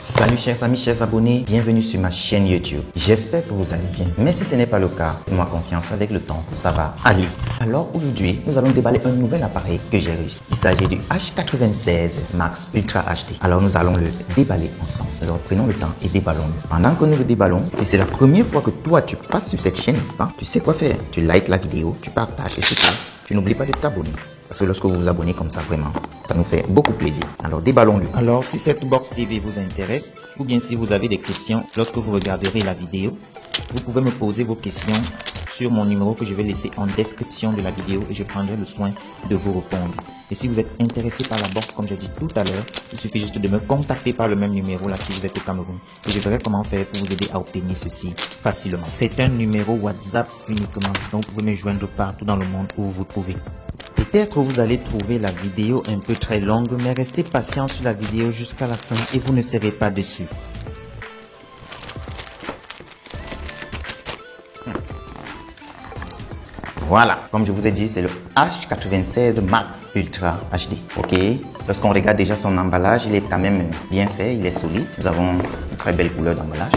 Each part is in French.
Salut chers amis, chers abonnés, bienvenue sur ma chaîne YouTube. J'espère que vous allez bien, mais si ce n'est pas le cas, faites-moi confiance, avec le temps, ça va aller. Alors aujourd'hui, nous allons déballer un nouvel appareil que j'ai réussi. Il s'agit du H96 Max Ultra HD. Alors nous allons le déballer ensemble. Alors prenons le temps et déballons-le. Pendant que nous le déballons, si c'est la première fois que toi tu passes sur cette chaîne, n'est-ce pas? Tu sais quoi faire? Tu likes la vidéo, tu partages et surtout, tu n'oublies pas de t'abonner. Parce que lorsque vous vous abonnez comme ça, vraiment, ça nous fait beaucoup plaisir. Alors, déballons-le. Alors, si cette box TV vous intéresse, ou bien si vous avez des questions lorsque vous regarderez la vidéo, vous pouvez me poser vos questions sur mon numéro que je vais laisser en description de la vidéo et je prendrai le soin de vous répondre. Et si vous êtes intéressé par la box, comme j'ai dit tout à l'heure, il suffit juste de me contacter par le même numéro là si vous êtes au Cameroun. Et je verrai comment faire pour vous aider à obtenir ceci facilement. C'est un numéro WhatsApp uniquement, donc vous pouvez me joindre partout dans le monde où vous vous trouvez. Peut-être vous allez trouver la vidéo un peu très longue, mais restez patient sur la vidéo jusqu'à la fin et vous ne serez pas déçus. Voilà, comme je vous ai dit, c'est le H96 Max Ultra HD. Ok, lorsqu'on regarde déjà son emballage, il est quand même bien fait, il est solide. Nous avons une très belle couleur d'emballage.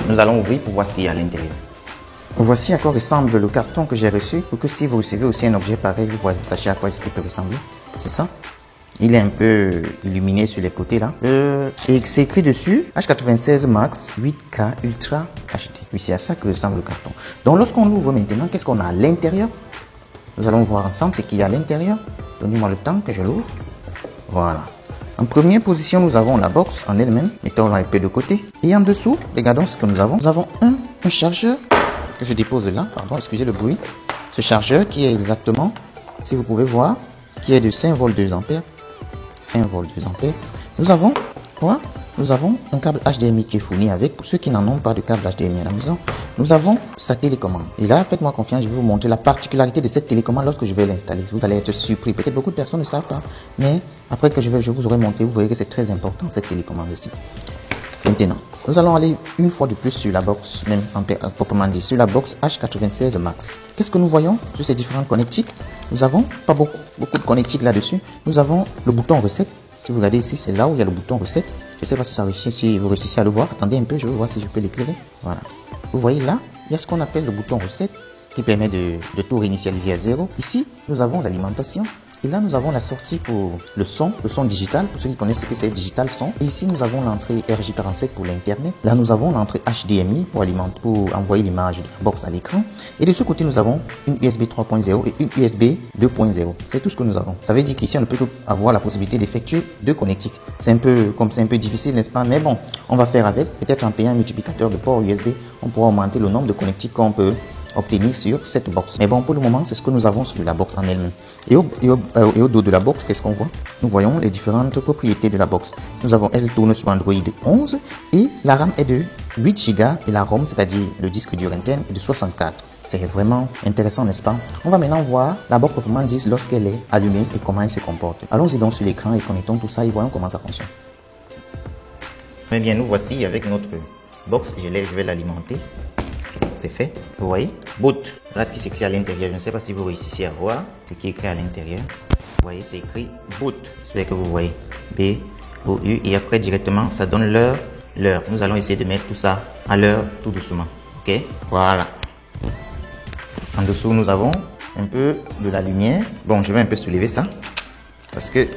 Nous allons ouvrir pour voir ce qu'il y a à l'intérieur. Voici à quoi ressemble le carton que j'ai reçu pour que si vous recevez aussi un objet pareil, vous sachez à quoi est-ce qu'il peut ressembler. C'est ça. Il est un peu illuminé sur les côtés là. Et c'est écrit dessus H96 Max 8K Ultra HD. Oui, c'est à ça que ressemble le carton. Donc lorsqu'on l'ouvre maintenant, qu'est-ce qu'on a à l'intérieur? Nous allons voir ensemble ce qu'il y a à l'intérieur. Donnez-moi le temps que je l'ouvre. Voilà. En première position, nous avons la box en elle-même. Mettons-la un peu de côté. Et en dessous, regardons ce que nous avons. Nous avons un chargeur que je dépose là, pardon, excusez le bruit. Ce chargeur qui est exactement, si vous pouvez voir, qui est de 5 volts 2 ampères. 5 volts 2 ampères. Nous avons quoi? Nous avons un câble HDMI qui est fourni avec. Pour ceux qui n'en ont pas de câble HDMI à la maison, nous avons sa télécommande. Et là, faites-moi confiance, je vais vous montrer la particularité de cette télécommande lorsque je vais l'installer. Vous allez être surpris. Peut-être beaucoup de personnes ne savent pas, mais après que je vous aurai montré, vous verrez que c'est très important cette télécommande aussi. Maintenant, nous allons aller une fois de plus sur la box, même proprement dit, sur la box H96 Max. Qu'est-ce que nous voyons sur ces différentes connectiques? Nous avons pas beaucoup de connectiques là-dessus. Nous avons le bouton recette. Si vous regardez ici, c'est là où il y a le bouton recette. Je ne sais pas si ça réussit, si vous réussissez à le voir. Attendez un peu, je vais voir si je peux l'éclairer. Voilà. Vous voyez là, il y a ce qu'on appelle le bouton recette qui permet de tout réinitialiser à 0. Ici, nous avons l'alimentation. Et là, nous avons la sortie pour le son digital, pour ceux qui connaissent ce que c'est digital son. Et ici, nous avons l'entrée RJ47 pour l'internet. Là, nous avons l'entrée HDMI pour envoyer l'image de la box à l'écran. Et de ce côté, nous avons une USB 3.0 et une USB 2.0. C'est tout ce que nous avons. Ça veut dire qu'ici, on ne peut que avoir la possibilité d'effectuer deux connectiques. C'est un peu difficile, n'est-ce pas? Mais bon, on va faire avec. Peut-être en payant un multiplicateur de port USB, on pourra augmenter le nombre de connectiques qu'on peut obtenir sur cette box. Mais bon, pour le moment, c'est ce que nous avons sur la box en elle-même. Et au dos de la box, qu'est-ce qu'on voit? Nous voyons les différentes propriétés de la box. Nous avons, elle tourne sur Android 11 et la RAM est de 8 Go et la ROM, c'est-à-dire le disque dur interne, est de 64. C'est vraiment intéressant, n'est-ce pas? On va maintenant voir la box proprement dit lorsqu'elle est allumée et comment elle se comporte. Allons-y donc sur l'écran et connectons tout ça et voyons comment ça fonctionne. Très bien, nous voici avec notre box. Je vais l'alimenter. C'est fait, vous voyez, boot. Là, ce qui s'écrit à l'intérieur, je ne sais pas si vous réussissez à voir ce qui est écrit à l'intérieur. Vous voyez, c'est écrit boot. J'espère que vous voyez. B-O-U. Et après, directement, ça donne l'heure. Nous allons essayer de mettre tout ça à l'heure tout doucement. Ok, voilà. En dessous, nous avons un peu de la lumière. Bon, je vais un peu soulever ça parce que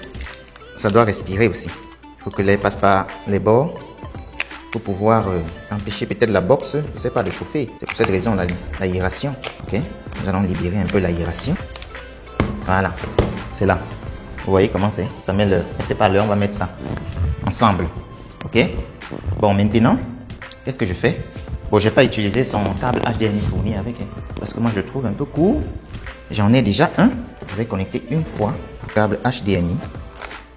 ça doit respirer aussi. Il faut que l'air passe par les bords pour pouvoir empêcher peut-être la box, je ne sais pas, de chauffer. C'est pour cette raison l'aération. Ok, nous allons libérer un peu l'aération. Voilà, c'est là. Vous voyez comment c'est? Ça met l'heure. Mais c'est pas l'heure, on va mettre ça ensemble. Ok. Bon, maintenant, qu'est-ce que je fais? Bon, j'ai pas utilisé son câble HDMI fourni avec, parce que moi je le trouve un peu court. J'en ai déjà un. Je vais connecter une fois le câble HDMI.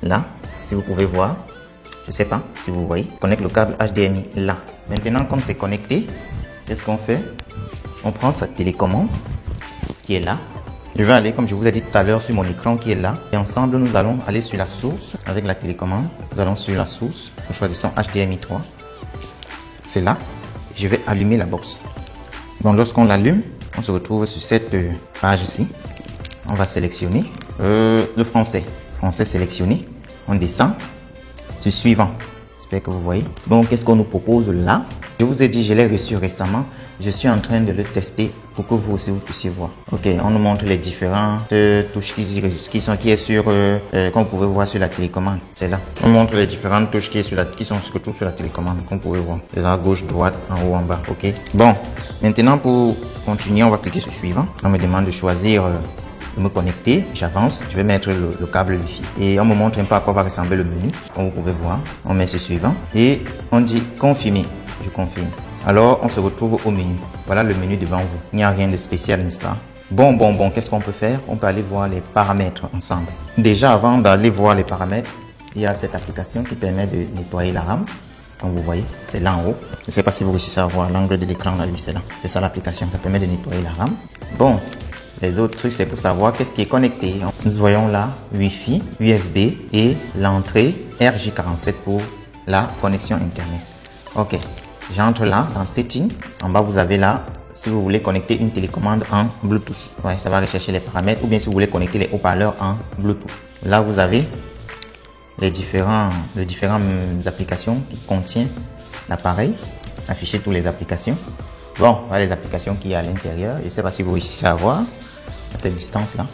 Là, si vous pouvez voir. Je ne sais pas si vous voyez. Connecte le câble HDMI là. Maintenant, comme c'est connecté, qu'est-ce qu'on fait? On prend sa télécommande qui est là. Je vais aller, comme je vous ai dit tout à l'heure, sur mon écran qui est là. Et ensemble, nous allons aller sur la source avec la télécommande. Nous allons sur la source. Nous choisissons HDMI 3. C'est là. Je vais allumer la box. Donc, lorsqu'on l'allume, on se retrouve sur cette page ici. On va sélectionner le français. Français sélectionné. On descend. Suivant. J'espère que vous voyez. Donc, qu'est-ce qu'on nous propose là? Je vous ai dit, je l'ai reçu récemment. Je suis en train de le tester pour que vous aussi vous puissiez voir. Ok, on nous montre les différentes touches qui est sur, comme vous pouvez voir sur la télécommande. C'est là. On montre les différentes touches qui sont surtout sur la télécommande, comme vous pouvez voir. Les à gauche, droite, en haut, en bas. Ok. Bon, maintenant pour continuer, on va cliquer sur suivant. On me demande de choisir de me connecter. J'avance. Je vais mettre le câble Wi-Fi. Et on me montre un peu à quoi va ressembler le menu. Comme vous pouvez voir, on met ce suivant et on dit confirmer. Je confirme. Alors, on se retrouve au menu. Voilà le menu devant vous. Il n'y a rien de spécial, n'est-ce pas? Bon, qu'est-ce qu'on peut faire? On peut aller voir les paramètres ensemble. Déjà, avant d'aller voir les paramètres, il y a cette application qui permet de nettoyer la RAM. Comme vous voyez, c'est là en haut. Je ne sais pas si vous réussissez à voir l'angle de l'écran là, lui, c'est là. C'est ça l'application. Ça permet de nettoyer la RAM. Bon, les autres trucs, c'est pour savoir qu'est-ce qui est connecté. Nous voyons là Wi-Fi, USB et l'entrée RJ47 pour la connexion Internet. Ok. J'entre là dans Settings. En bas, vous avez là, si vous voulez connecter une télécommande en Bluetooth. Ouais, ça va rechercher les paramètres. Ou bien si vous voulez connecter les haut-parleurs en Bluetooth. Là, vous avez les différentes applications qui contiennent l'appareil. Afficher toutes les applications. Bon, voilà les applications qu'il y a à l'intérieur. Je ne sais pas si vous réussissez à voir à cette distance-là.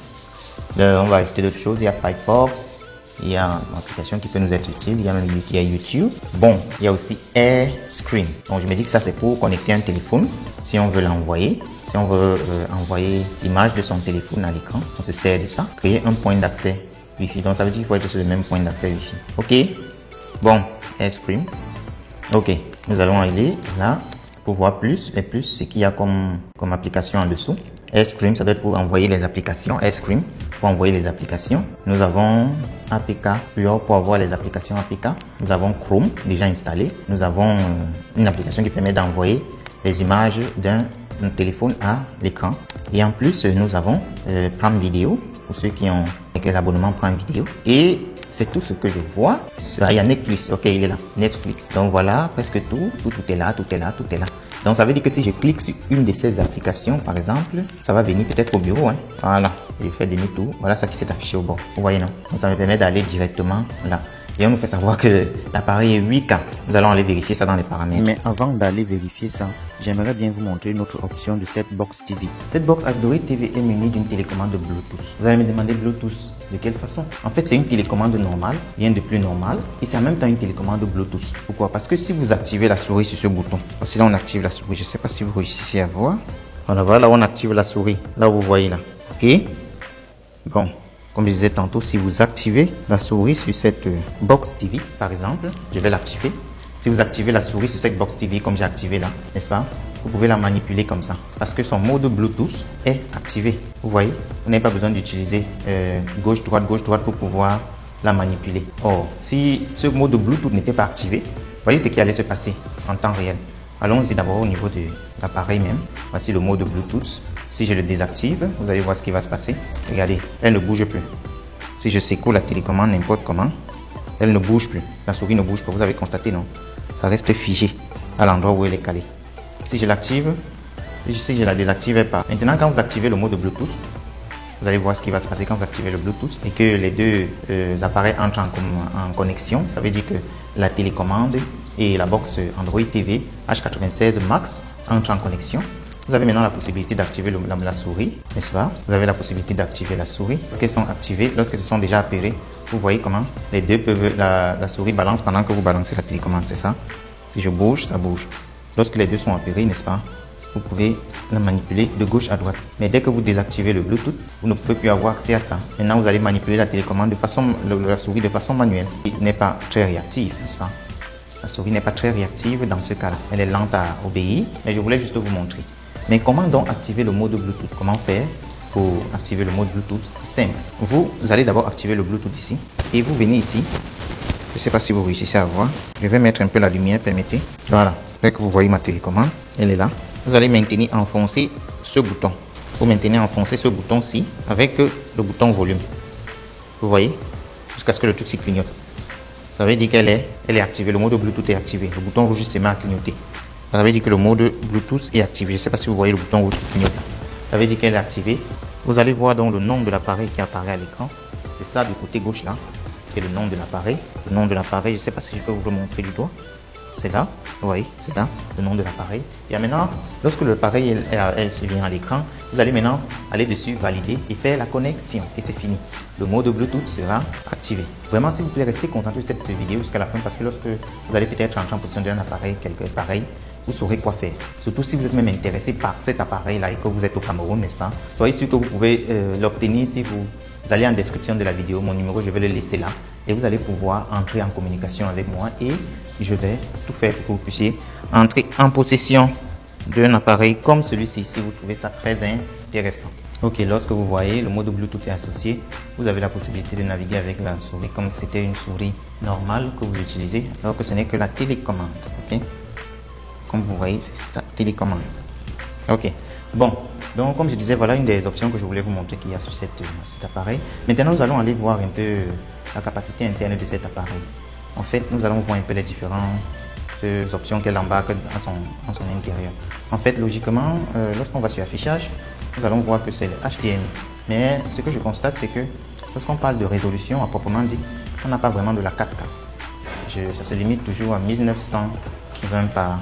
On va ajouter d'autres choses. Il y a Firefox. Il y a une application qui peut nous être utile. Il y a YouTube. Bon, il y a aussi AirScreen. Donc, je me dis que ça, c'est pour connecter un téléphone. Si on veut l'envoyer, si on veut envoyer l'image de son téléphone à l'écran, on se sert de ça. Créer un point d'accès Wi-Fi. Donc, ça veut dire qu'il faut être sur le même point d'accès Wi-Fi. OK. Bon, AirScreen. OK. Nous allons aller là pour voir plus. Et plus, c'est qu'il y a comme application en dessous. AirScreen, ça doit être pour envoyer les applications. AirScreen, pour envoyer les applications. Nous avons APK, pour avoir les applications APK. Nous avons Chrome, déjà installé. Nous avons une application qui permet d'envoyer les images d'un téléphone à l'écran. Et en plus, nous avons Prime Video, pour ceux qui ont l'abonnement Prime Video. Et c'est tout ce que je vois. Il y a Netflix, ok, il est là, Netflix. Donc voilà, presque tout est là, tout est là, tout est là. Donc ça veut dire que si je clique sur une de ces applications, par exemple, ça va venir peut-être au bureau. Hein. Voilà, j'ai fait demi-tour. Voilà ça qui s'est affiché au bord. Vous voyez, non? Donc ça me permet d'aller directement là. Et on nous fait savoir que l'appareil est 8K. Nous allons aller vérifier ça dans les paramètres. Mais avant d'aller vérifier ça, j'aimerais bien vous montrer une autre option de cette box TV. Cette box Android TV est munie d'une télécommande Bluetooth. Vous allez me demander Bluetooth. De quelle façon? En fait, c'est une télécommande normale, rien de plus normal. Et c'est en même temps une télécommande Bluetooth. Pourquoi? Parce que si vous activez la souris sur ce bouton, voici là on active la souris. Je ne sais pas si vous réussissez à voir. Voilà, là on active la souris. Là vous voyez là. Ok? Bon. Comme je disais tantôt, si vous activez la souris sur cette box TV, par exemple, je vais l'activer. Si vous activez la souris sur cette box TV comme j'ai activé là, n'est-ce pas? Vous pouvez la manipuler comme ça. Parce que son mode Bluetooth est activé. Vous voyez? Vous n'avez pas besoin d'utiliser gauche-droite pour pouvoir la manipuler. Or, si ce mode Bluetooth n'était pas activé, voyez ce qui allait se passer en temps réel. Allons-y d'abord au niveau de l'appareil même. Voici le mode Bluetooth. Si je le désactive, vous allez voir ce qui va se passer. Regardez, elle ne bouge plus. Si je secoue la télécommande n'importe comment, elle ne bouge plus. La souris ne bouge pas. Vous avez constaté, non? Ça reste figé à l'endroit où elle est calée. Si je l'active, si je la désactive pas. Maintenant, quand vous activez le mode Bluetooth, vous allez voir ce qui va se passer quand vous activez le Bluetooth et que les deux appareils entrent en connexion. Ça veut dire que la télécommande et la box Android TV H96 Max entrent en connexion. Vous avez maintenant la possibilité d'activer la souris, n'est-ce pas? Vous avez la possibilité d'activer la souris. Lorsqu'elles sont activées, lorsqu'elles se sont déjà appairées, vous voyez comment les deux peuvent, la souris balance pendant que vous balancez la télécommande, c'est ça? Si je bouge, ça bouge. Lorsque les deux sont appairées, n'est-ce pas? Vous pouvez la manipuler de gauche à droite. Mais dès que vous désactivez le Bluetooth, vous ne pouvez plus avoir accès à ça. Maintenant, vous allez manipuler la télécommande de façon, la souris de façon manuelle. Il n'est pas très réactif, n'est-ce pas? La souris n'est pas très réactive dans ce cas-là. Elle est lente à obéir, mais je voulais juste vous montrer. Mais comment donc activer le mode Bluetooth? Comment faire pour activer le mode Bluetooth? C'est simple. Vous allez d'abord activer le Bluetooth ici. Et vous venez ici. Je ne sais pas si vous réussissez à voir. Je vais mettre un peu la lumière, permettez. Voilà. Dès que vous voyez ma télécommande, elle est là. Vous allez maintenir enfoncer ce bouton. Vous maintenez enfoncer ce bouton-ci avec le bouton volume. Vous voyez? Jusqu'à ce que le truc s'y clignote. Ça veut dire qu'elle est activée. Le mode Bluetooth est activé. Le bouton rouge se met à clignoter. Ça veut dire que le mode Bluetooth est activé. Je ne sais pas si vous voyez le bouton rouge qui clignote. Ça veut dire qu'elle est activée. Vous allez voir donc le nom de l'appareil qui apparaît à l'écran. C'est ça du côté gauche là. qui est le nom de l'appareil. Le nom de l'appareil, je ne sais pas si je peux vous le montrer du doigt. C'est là, oui, c'est là, le nom de l'appareil. Et maintenant, lorsque l'appareil se vient à l'écran, vous allez maintenant aller dessus, valider et faire la connexion. Et c'est fini. Le mode Bluetooth sera activé. Vraiment, s'il vous plaît, restez concentré sur cette vidéo jusqu'à la fin parce que lorsque vous allez peut-être entrer en position d'un appareil, quelque pareil, vous saurez quoi faire. Surtout si vous êtes même intéressé par cet appareil-là et que vous êtes au Cameroun, n'est-ce pas? Soyez sûr que vous pouvez l'obtenir si vous allez en description de la vidéo. Mon numéro, je vais le laisser là. Et vous allez pouvoir entrer en communication avec moi et je vais tout faire pour que vous puissiez entrer en possession d'un appareil comme celui-ci si vous trouvez ça très intéressant. Ok, lorsque vous voyez le mode Bluetooth est associé, vous avez la possibilité de naviguer avec la souris comme si c'était une souris normale que vous utilisez, alors que ce n'est que la télécommande. Ok, comme vous voyez, c'est ça, télécommande. Ok, bon, donc comme je disais, voilà une des options que je voulais vous montrer qu'il y a sur cet appareil. Maintenant, nous allons aller voir un peu la capacité interne de cet appareil. En fait, nous allons voir un peu les différentes options qu'elle embarque à son intérieur. En fait, logiquement, lorsqu'on va sur affichage, nous allons voir que c'est le HDMI. Mais ce que je constate, c'est que lorsqu'on parle de résolution à proprement dit, on n'a pas vraiment de la 4K. Ça se limite toujours à 1920 par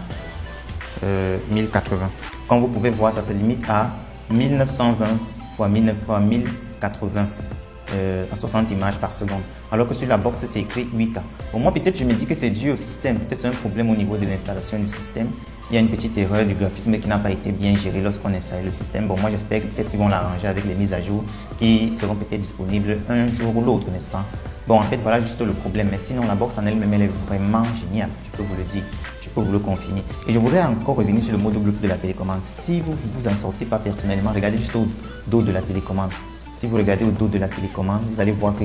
1080. Comme vous pouvez voir, ça se limite à 1920 x 1080. À 60 images par seconde, alors que sur la box c'est écrit 8K. Pour moi, peut-être je me dis que c'est dû au système, peut-être c'est un problème au niveau de l'installation du système. Il y a une petite erreur du graphisme qui n'a pas été bien gérée lorsqu'on installe le système. Bon, moi j'espère que peut-être qu'ils vont l'arranger avec les mises à jour qui seront peut-être disponibles un jour ou l'autre, n'est-ce pas? Bon, en fait, voilà juste le problème. Mais sinon, la box en elle-même, elle est vraiment géniale. Je peux vous le dire, je peux vous le confirmer. Et je voudrais encore revenir sur le mode Bluetooth de la télécommande. Si vous vous en sortez pas personnellement, regardez juste au dos de la télécommande. Si vous regardez au dos de la télécommande, vous allez voir que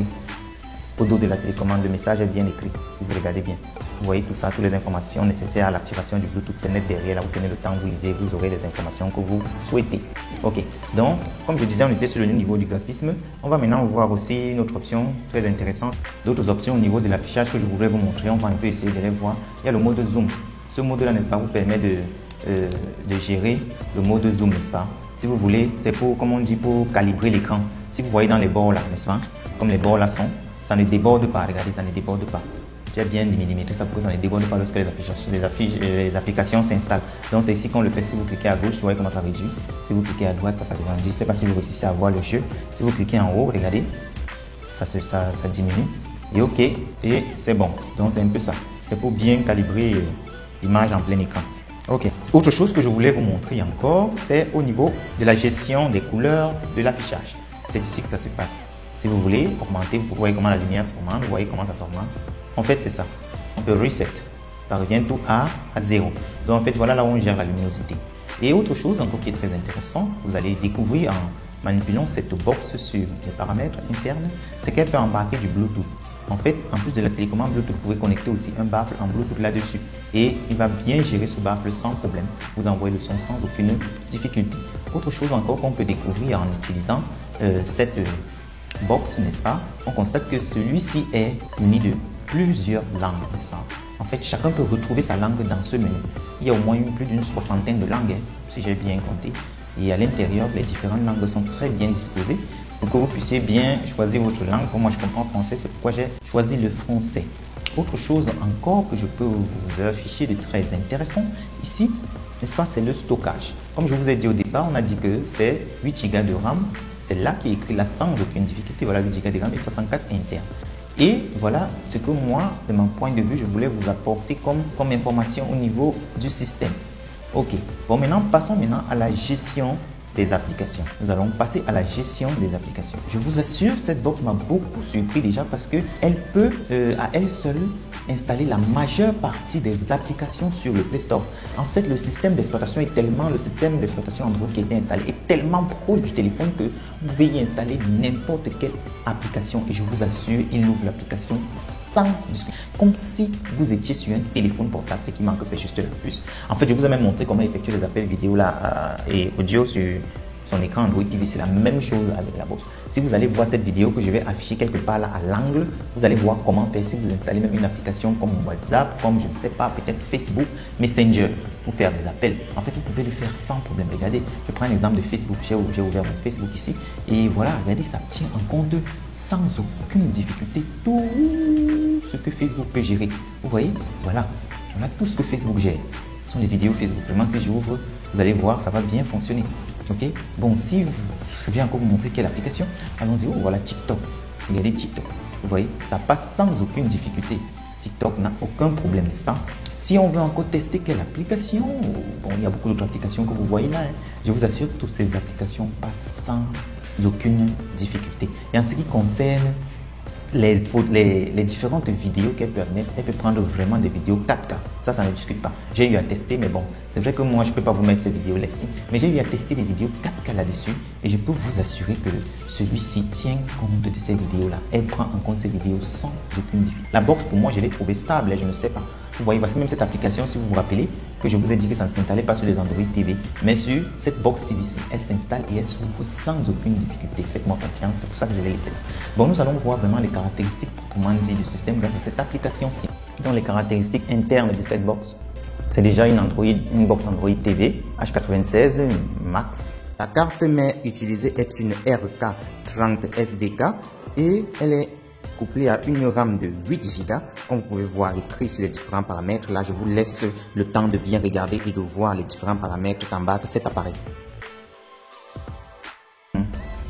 au dos de la télécommande, le message est bien écrit. Si vous regardez bien, vous voyez tout ça, toutes les informations nécessaires à l'activation du Bluetooth. C'est net derrière, là vous prenez le temps, vous lisez, vous aurez les informations que vous souhaitez. Ok, donc comme je disais, on était sur le niveau du graphisme. On va maintenant voir aussi une autre option très intéressante. D'autres options au niveau de l'affichage que je voudrais vous montrer. On va un peu essayer de les voir. Il y a le mode zoom. Ce mode-là, n'est-ce pas, vous permet de gérer le mode zoom, n'est-ce pas? Si vous voulez, c'est pour, comme on dit, pour calibrer l'écran. Si vous voyez dans les bords là, n'est-ce pas? Comme les bords là sont, ça ne déborde pas. Regardez, ça ne déborde pas. J'ai bien millimétré ça pour que ça ne déborde pas lorsque les applications s'installent. Donc c'est ici qu'on le fait. Si vous cliquez à gauche, vous voyez comment ça réduit. Si vous cliquez à droite, ça grandit. Je ne sais pas si vous réussissez à voir le jeu. Si vous cliquez en haut, regardez, ça diminue. Et ok, et c'est bon. Donc c'est un peu ça. C'est pour bien calibrer l'image en plein écran. Ok. Autre chose que je voulais vous montrer encore, c'est au niveau de la gestion des couleurs de l'affichage. C'est ici que ça se passe. Si vous voulez augmenter, vous voyez comment la lumière s'augmente, vous voyez comment ça s'augmente. En fait, c'est ça. On peut reset. Ça revient tout à 0. Donc en fait, voilà là où on gère la luminosité. Et autre chose encore qui est très intéressant, vous allez découvrir en manipulant cette box sur les paramètres internes, c'est qu'elle peut embarquer du Bluetooth. En fait, en plus de la télécommande Bluetooth, vous pouvez connecter aussi un baffle en Bluetooth là-dessus. Et il va bien gérer ce baffle sans problème. Vous envoyez le son sans aucune difficulté. Autre chose encore qu'on peut découvrir en utilisant cette box, n'est-ce pas? On constate que celui-ci est muni de plusieurs langues, n'est-ce pas? En fait, chacun peut retrouver sa langue dans ce menu. Il y a au moins plus d'une soixantaine de langues, si j'ai bien compté. Et à l'intérieur, les différentes langues sont très bien disposées pour que vous puissiez bien choisir votre langue. Pour moi, je comprends français, c'est pourquoi j'ai choisi le français. Autre chose encore que je peux vous afficher de très intéressant ici, n'est-ce pas, c'est le stockage. Comme je vous ai dit au départ, on a dit que c'est 8 Go de RAM. C'est là qui est écrit là sans aucune difficulté. Voilà 8 Go de RAM et 64 internes. Et voilà ce que moi, de mon point de vue, je voulais vous apporter comme information au niveau du système. Ok, bon maintenant, passons maintenant à la gestion des applications. Nous allons passer à la gestion des applications. Je vous assure, cette box m'a beaucoup surpris déjà parce qu'elle peut à elle seule installer la majeure partie des applications sur le Play Store. En fait, le système d'exploitation le système d'exploitation Android qui a été installé est tellement proche du téléphone que vous pouvez y installer n'importe quelle application et je vous assure, il ouvre l'application sans discussion, comme si vous étiez sur un téléphone portable. Ce qui manque, c'est juste la puce. En fait, je vous ai même montré comment effectuer les appels vidéo là, et audio sur son écran Android TV. C'est la même chose avec la box. Si vous allez voir cette vidéo que je vais afficher quelque part là à l'angle, vous allez voir comment faire si vous installez même une application comme WhatsApp, comme je ne sais pas, peut-être Facebook, Messenger, pour faire des appels. En fait, vous pouvez le faire sans problème. Regardez, je prends un exemple de Facebook. J'ai ouvert mon Facebook ici et voilà, regardez, ça tient en compte sans aucune difficulté tout ce que Facebook peut gérer. Vous voyez, voilà tout ce que Facebook gère. Ce sont les vidéos Facebook. Seulement si j'ouvre, vous allez voir, ça va bien fonctionner. Ok. Bon, si je viens encore vous montrer quelle application, allons-y. Oh, voilà TikTok. Regardez TikTok. Vous voyez, ça passe sans aucune difficulté. TikTok n'a aucun problème, n'est-ce pas? Si on veut encore tester quelle application, bon, il y a beaucoup d'autres applications que vous voyez là. Je vous assure que toutes ces applications passent sans aucune difficulté. Et en ce qui concerne les différentes vidéos qu'elle permet, elle peut prendre vraiment des vidéos 4K. Ça ne discute pas. J'ai eu à tester, mais bon, c'est vrai que moi, je ne peux pas vous mettre ces vidéos-là ici. Mais j'ai eu à tester des vidéos 4K là-dessus. Et je peux vous assurer que celui-ci tient compte de ces vidéos-là. Elle prend en compte ces vidéos sans aucune difficulté. La box, pour moi, je l'ai trouvée stable, je ne sais pas. Vous voyez, voici même cette application, si vous vous rappelez, que je vous ai dit que ça ne s'installait pas sur les Android TV, mais sur cette box TV-ci, elle s'installe et elle s'ouvre sans aucune difficulté. Faites-moi confiance, c'est pour ça que je l'ai laissé là. Bon, nous allons voir vraiment les caractéristiques, proprement dit, du système grâce à cette application-ci. Donc, les caractéristiques internes de cette box, c'est déjà une box Android TV H96 Max. La carte mère utilisée est une RK30 SDK et elle est couplé à une RAM de 8 Go, comme vous pouvez voir écrit sur les différents paramètres. Là, je vous laisse le temps de bien regarder et de voir les différents paramètres qu'embarque cet appareil.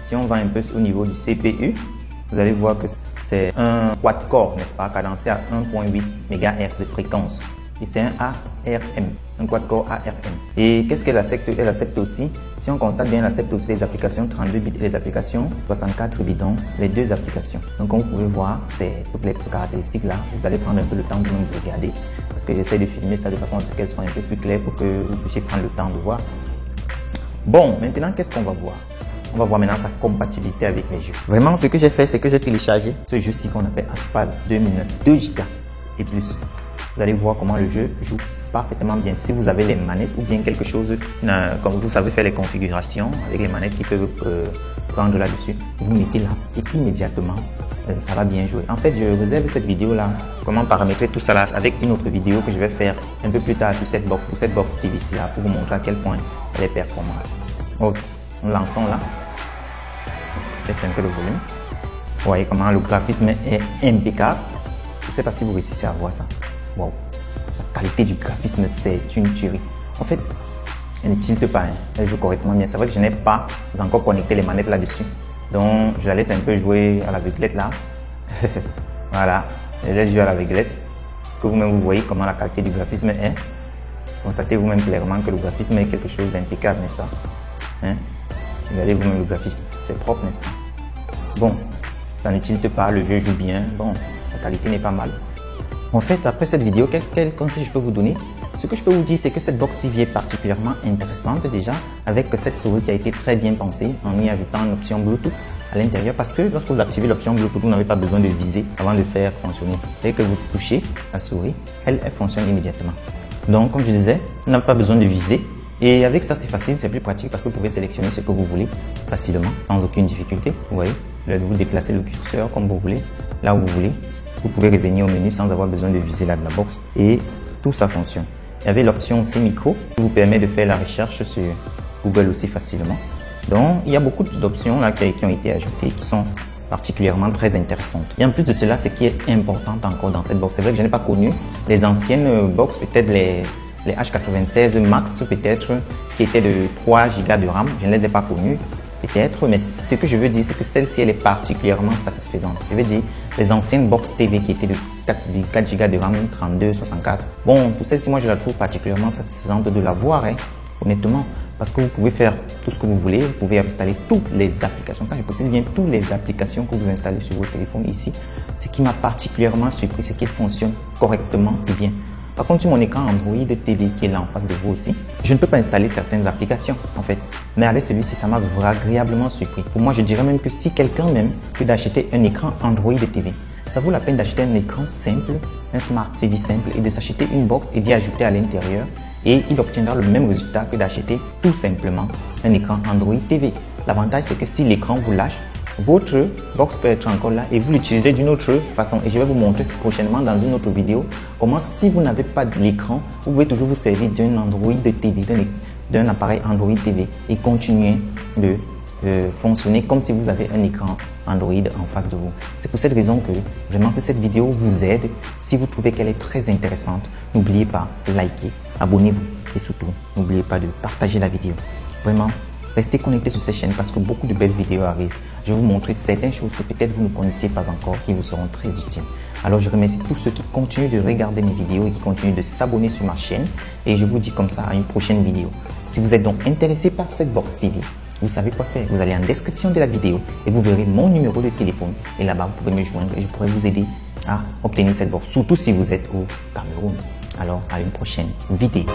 Si on va un peu au niveau du CPU, vous allez voir que c'est un quad-core, n'est-ce pas, cadencé à 1.8 MHz de fréquence. Et c'est un ARM, un quad-core ARM. Et qu'est-ce qu'elle accepte? Elle accepte aussi, si on constate bien, elle accepte aussi les applications 32 bits et les applications 64 bits, donc les deux applications. Donc comme vous pouvez voir, c'est toutes les caractéristiques là. Vous allez prendre un peu le temps de même regarder, parce que j'essaie de filmer ça de façon à ce qu'elles soient un peu plus claires pour que vous puissiez prendre le temps de voir. Bon, maintenant, qu'est-ce qu'on va voir? On va voir maintenant sa compatibilité avec les jeux. Vraiment, ce que j'ai fait, c'est que j'ai téléchargé ce jeu-ci qu'on appelle Asphalt 2009, 2 Go et plus. Vous allez voir comment le jeu joue parfaitement bien. Si vous avez les manettes ou bien quelque chose, comme vous savez faire les configurations avec les manettes qui peuvent prendre là-dessus, vous mettez là et immédiatement, ça va bien jouer. En fait, je réserve cette vidéo-là, comment paramétrer tout ça là, avec une autre vidéo que je vais faire un peu plus tard sur cette box, pour cette box TV-ci là, pour vous montrer à quel point elle est performante. Ok, nous lançons là. Laissez un peu le volume. Vous voyez comment le graphisme est impeccable. Je ne sais pas si vous réussissez à voir ça. Wow. La qualité du graphisme, c'est une tuerie. En fait, elle ne tilte pas, hein. Elle joue correctement bien. C'est vrai que je n'ai pas encore connecté les manettes là-dessus. Donc, je la laisse un peu jouer à l'aveuglette là. Voilà, je laisse jouer à l'aveuglette. Que vous-même vous voyez comment la qualité du graphisme est. Constatez vous-même clairement que le graphisme est quelque chose d'impeccable, n'est-ce pas? Hein? Regardez vous-même le graphisme, c'est propre, n'est-ce pas? Bon, ça ne tilte pas, le jeu joue bien. Bon, la qualité n'est pas mal. En fait, après cette vidéo, quel conseil je peux vous donner? Ce que je peux vous dire, c'est que cette box TV est particulièrement intéressante déjà, avec cette souris qui a été très bien pensée en y ajoutant une option Bluetooth à l'intérieur, parce que lorsque vous activez l'option Bluetooth, vous n'avez pas besoin de viser avant de faire fonctionner. Dès que vous touchez la souris, elle fonctionne immédiatement. Donc, comme je disais, vous n'avez pas besoin de viser. Et avec ça, c'est facile, c'est plus pratique parce que vous pouvez sélectionner ce que vous voulez facilement, sans aucune difficulté. Vous voyez, vous déplacez le curseur comme vous voulez, là où vous voulez. Vous pouvez revenir au menu sans avoir besoin de viser la box et tout ça fonctionne. Il y avait l'option aussi micro qui vous permet de faire la recherche sur Google aussi facilement. Donc, il y a beaucoup d'options là qui ont été ajoutées qui sont particulièrement très intéressantes. Et en plus de cela, ce qui est important encore dans cette box, c'est vrai que je n'ai pas connu les anciennes box, peut-être les H96 Max peut-être, qui étaient de 3 Go de RAM. Je ne les ai pas connus peut-être, mais ce que je veux dire, c'est que celle-ci, elle est particulièrement satisfaisante. Je veux dire, les anciennes box TV qui étaient de 4 Go de RAM, 32, 64. Bon, pour celle-ci, moi, je la trouve particulièrement satisfaisante de l'avoir, hein, honnêtement, parce que vous pouvez faire tout ce que vous voulez. Vous pouvez installer toutes les applications. Quand je précise bien toutes les applications que vous installez sur votre téléphone ici, ce qui m'a particulièrement surpris, c'est qu'elle fonctionne correctement et bien. Par contre, sur mon écran Android TV qui est là en face de vous aussi, je ne peux pas installer certaines applications en fait. Mais avec celui-ci, ça m'a agréablement surpris. Pour moi, je dirais même que si quelqu'un même peut d'acheter un écran Android TV, ça vaut la peine d'acheter un écran simple, un Smart TV simple et de s'acheter une box et d'y ajouter à l'intérieur. Et il obtiendra le même résultat que d'acheter tout simplement un écran Android TV. L'avantage, c'est que si l'écran vous lâche, votre box peut être encore là et vous l'utilisez d'une autre façon. Et je vais vous montrer prochainement dans une autre vidéo comment, si vous n'avez pas l'écran, vous pouvez toujours vous servir d'un Android TV, d'un appareil Android TV et continuer de fonctionner comme si vous avez un écran Android en face de vous. C'est pour cette raison que vraiment si cette vidéo vous aide, si vous trouvez qu'elle est très intéressante, n'oubliez pas de liker, abonnez-vous et surtout n'oubliez pas de partager la vidéo. Vraiment, restez connectés sur cette chaîne parce que beaucoup de belles vidéos arrivent. Je vais vous montrer certaines choses que peut-être vous ne connaissiez pas encore qui vous seront très utiles. Alors je remercie tous ceux qui continuent de regarder mes vidéos et qui continuent de s'abonner sur ma chaîne et je vous dis comme ça à une prochaine vidéo. Si vous êtes donc intéressé par cette box TV, vous savez quoi faire. Vous allez en description de la vidéo et vous verrez mon numéro de téléphone. Et là-bas, vous pouvez me joindre et je pourrai vous aider à obtenir cette box, surtout si vous êtes au Cameroun. Alors, à une prochaine vidéo.